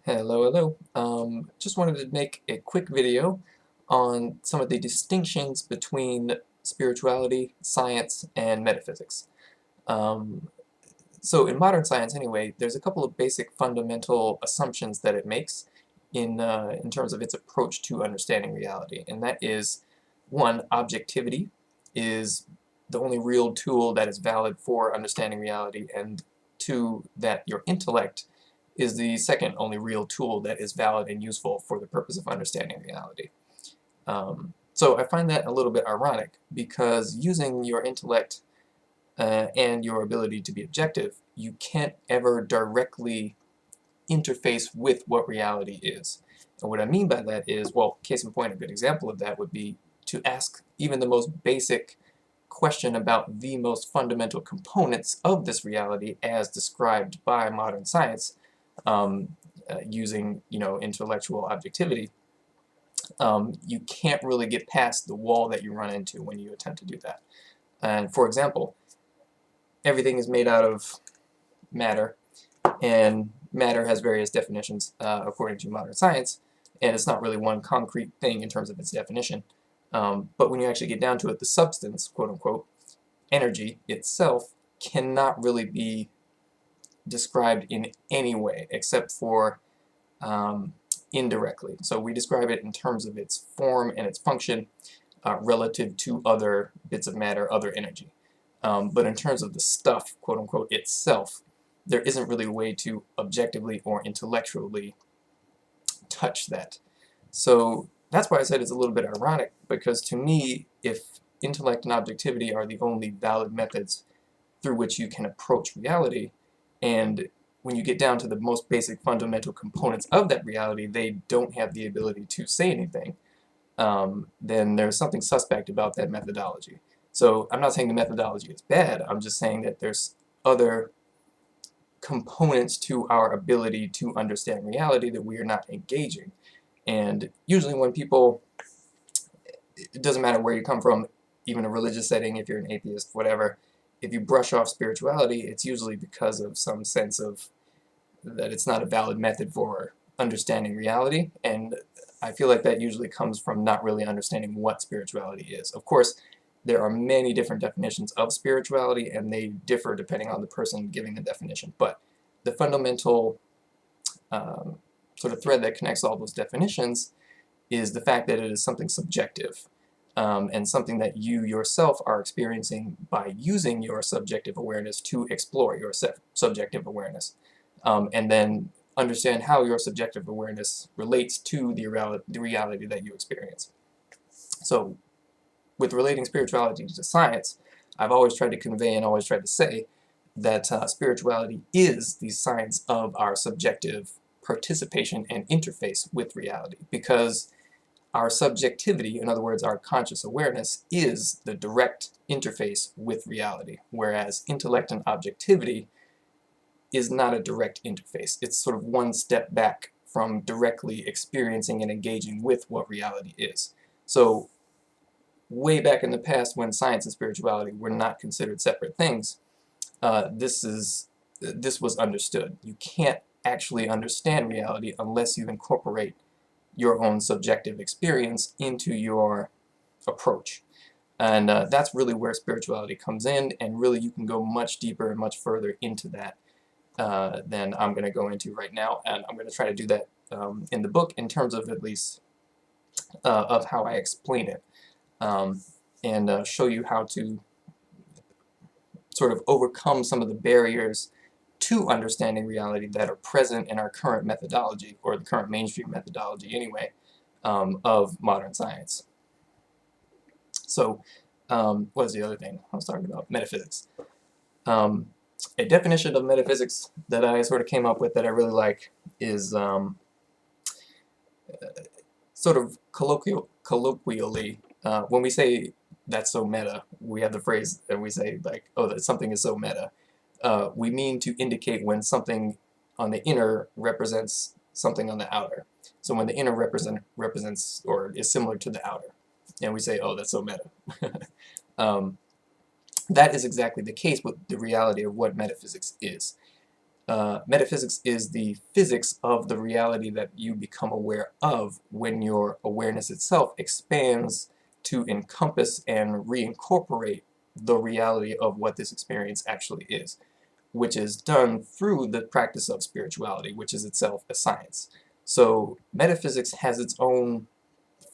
Hello, hello. Just wanted to make a quick video on some of the distinctions between spirituality, science, and metaphysics. Um, so in modern science anyway, there's a couple of basic fundamental assumptions that it makes in terms of its approach to understanding reality, and that is, one, objectivity is the only real tool that is valid for understanding reality, and two, that your intellect is the second only real tool that is valid and useful for the purpose of understanding reality. So I find that a little bit ironic because using your intellect and your ability to be objective, you can't ever directly interface with what reality is. And what I mean by that is, well, case in point, a good example of that would be to ask even the most basic question about the most fundamental components of this reality as described by modern science, using intellectual objectivity. You can't really get past the wall that you run into when you attempt to do that. And for example, everything is made out of matter, and matter has various definitions according to modern science, and it's not really one concrete thing in terms of its definition. But when you actually get down to it, the substance, quote unquote, energy itself cannot really be described in any way except for indirectly. So we describe it in terms of its form and its function relative to other bits of matter, other energy. But in terms of the stuff, quote unquote, itself, there isn't really a way to objectively or intellectually touch that. So that's why I said it's a little bit ironic, because to me, if intellect and objectivity are the only valid methods through which you can approach reality, and when you get down to the most basic fundamental components of that reality, they don't have the ability to say anything, then there's something suspect about that methodology. So I'm not saying the methodology is bad, I'm just saying that there's other components to our ability to understand reality that we are not engaging. And usually when people, it doesn't matter where you come from, even a religious setting, if you're an atheist, whatever, if you brush off spirituality, it's usually because of some sense of that it's not a valid method for understanding reality, and I feel like that usually comes from not really understanding what spirituality is. Of course, there are many different definitions of spirituality, and they differ depending on the person giving the definition, but the fundamental sort of thread that connects all those definitions is the fact that it is something subjective, and something that you yourself are experiencing by using your subjective awareness to explore your subjective awareness, and then understand how your subjective awareness relates to the reality that you experience. So with relating spirituality to science, I've always tried to convey and always tried to say that spirituality is the science of our subjective participation and interface with reality, because our subjectivity, in other words, our conscious awareness, is the direct interface with reality, whereas intellect and objectivity is not a direct interface. It's sort of one step back from directly experiencing and engaging with what reality is. So way back in the past, when science and spirituality were not considered separate things, this was understood. You can't actually understand reality unless you incorporate your own subjective experience into your approach. And that's really where spirituality comes in, and really you can go much deeper and much further into that than I'm going to go into right now, and I'm going to try to do that in the book in terms of at least of how I explain it, and show you how to sort of overcome some of the barriers to understanding reality that are present in our current methodology, or the current mainstream methodology anyway, of modern science. So what was the other thing I was talking about? Metaphysics. A definition of metaphysics that I sort of came up with that I really like is sort of colloquially, when we say that's so meta, we have the phrase that we say like, oh, that something is so meta. We mean to indicate when something on the inner represents something on the outer. So when the inner represents or is similar to the outer, and we say, oh, that's so meta. That is exactly the case with the reality of what metaphysics is. Metaphysics is the physics of the reality that you become aware of when your awareness itself expands to encompass and reincorporate the reality of what this experience actually is, which is done through the practice of spirituality, which is itself a science. So metaphysics has its own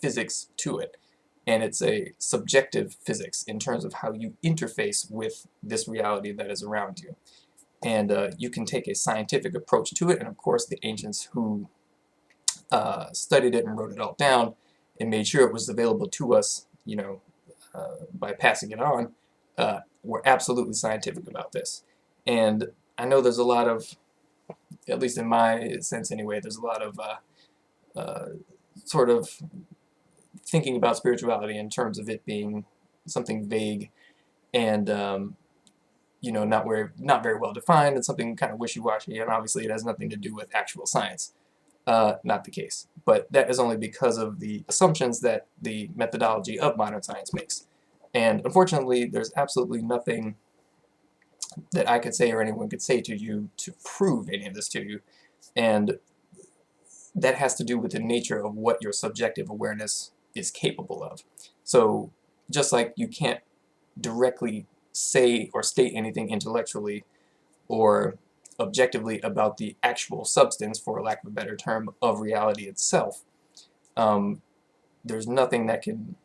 physics to it, and it's a subjective physics in terms of how you interface with this reality that is around you. And you can take a scientific approach to it, and of course the ancients who studied it and wrote it all down and made sure it was available to us, by passing it on, were absolutely scientific about this. And I know there's a lot of, at least in my sense anyway, there's a lot of sort of thinking about spirituality in terms of it being something vague and not very well defined and something kind of wishy-washy, and obviously it has nothing to do with actual science. Not the case, but that is only because of the assumptions that the methodology of modern science makes. And unfortunately, there's absolutely nothing that I could say or anyone could say to you to prove any of this to you, and that has to do with the nature of what your subjective awareness is capable of. So just like you can't directly say or state anything intellectually or objectively about the actual substance, for lack of a better term, of reality itself, there's nothing that can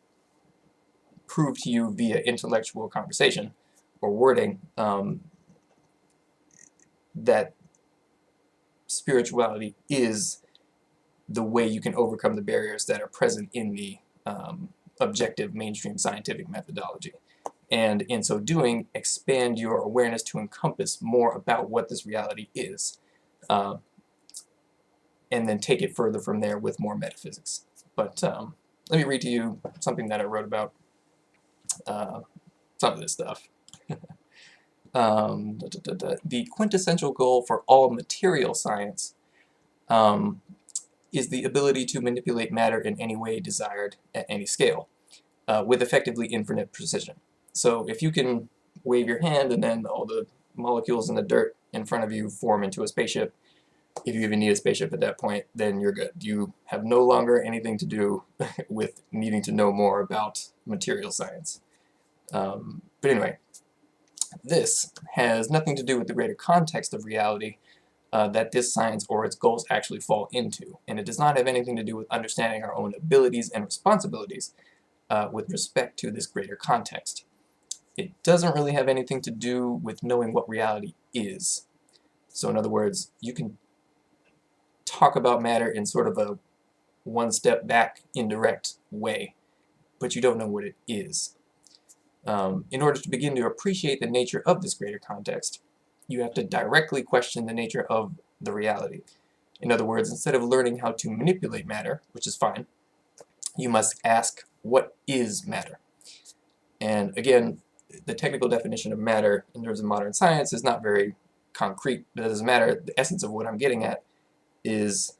prove to you via intellectual conversation or wording that spirituality is the way you can overcome the barriers that are present in the objective mainstream scientific methodology. And in so doing, expand your awareness to encompass more about what this reality is, and then take it further from there with more metaphysics. But let me read to you something that I wrote about some of this stuff. The quintessential goal for all material science is the ability to manipulate matter in any way desired at any scale, with effectively infinite precision. So if you can wave your hand and then all the molecules in the dirt in front of you form into a spaceship, if you even need a spaceship at that point, then you're good. You have no longer anything to do with needing to know more about material science. But anyway, this has nothing to do with the greater context of reality that this science or its goals actually fall into. And it does not have anything to do with understanding our own abilities and responsibilities with respect to this greater context. It doesn't really have anything to do with knowing what reality is. So in other words, you can talk about matter in sort of a one step back, indirect way, but you don't know what it is. In order to begin to appreciate the nature of this greater context, you have to directly question the nature of the reality. In other words, instead of learning how to manipulate matter, which is fine, you must ask, what is matter? And again, the technical definition of matter in terms of modern science is not very concrete, but it doesn't matter. The essence of what I'm getting at is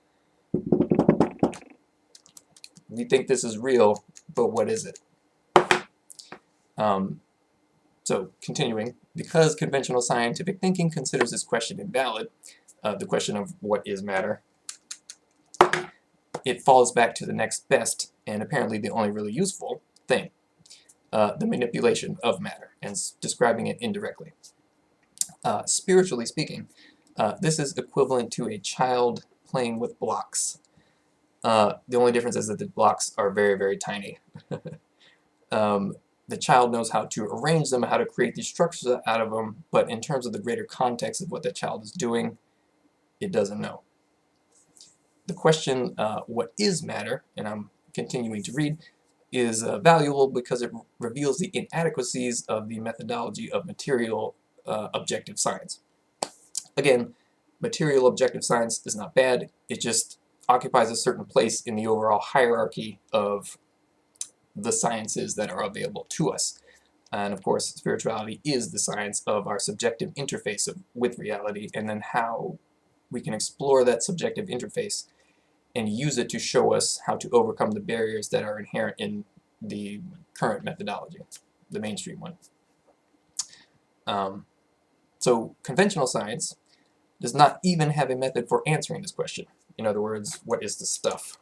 we think this is real, but what is it? So continuing, because conventional scientific thinking considers this question invalid, the question of what is matter, it falls back to the next best and apparently the only really useful thing, the manipulation of matter, and describing it indirectly. Spiritually speaking, this is equivalent to a child playing with blocks. The only difference is that the blocks are very, very tiny. The child knows how to arrange them, how to create these structures out of them, but in terms of the greater context of what the child is doing, it doesn't know. The question, what is matter, and I'm continuing to read, is valuable because it reveals the inadequacies of the methodology of material objective science. Again, material objective science is not bad, it just occupies a certain place in the overall hierarchy of the sciences that are available to us. And of course, spirituality is the science of our subjective interface with reality, and then how we can explore that subjective interface and use it to show us how to overcome the barriers that are inherent in the current methodology, the mainstream one. So conventional science does not even have a method for answering this question. In other words, what is the stuff?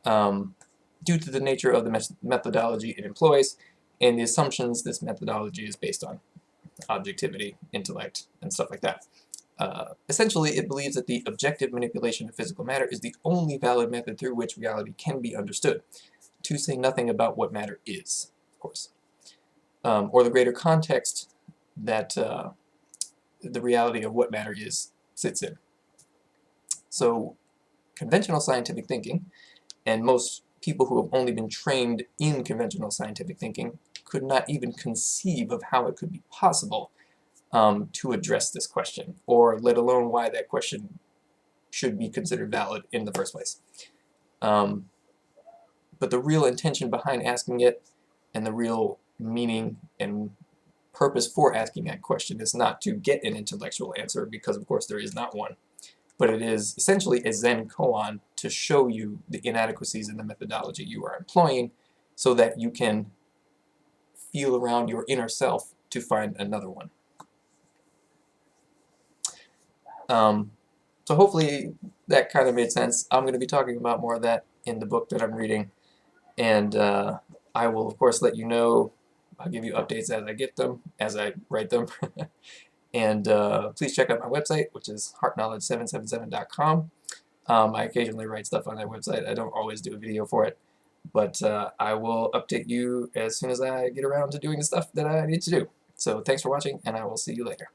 Due to the nature of the methodology it employs and the assumptions this methodology is based on, objectivity, intellect, and stuff like that. Essentially, it believes that the objective manipulation of physical matter is the only valid method through which reality can be understood, to say nothing about what matter is, of course, or the greater context that the reality of what matter is sits in. So, conventional scientific thinking, and most people who have only been trained in conventional scientific thinking, could not even conceive of how it could be possible to address this question, or let alone why that question should be considered valid in the first place. But the real intention behind asking it, and the real meaning and purpose for asking that question, is not to get an intellectual answer, because of course there is not one, but it is essentially a Zen koan to show you the inadequacies in the methodology you are employing, so that you can feel around your inner self to find another one. So hopefully that kind of made sense. I'm going to be talking about more of that in the book that I'm reading, and I will of course let you know. I'll give you updates as I get them, as I write them. And please check out my website, which is heartknowledge777.com. I occasionally write stuff on that website. I don't always do a video for it, but I will update you as soon as I get around to doing the stuff that I need to do. So thanks for watching, and I will see you later.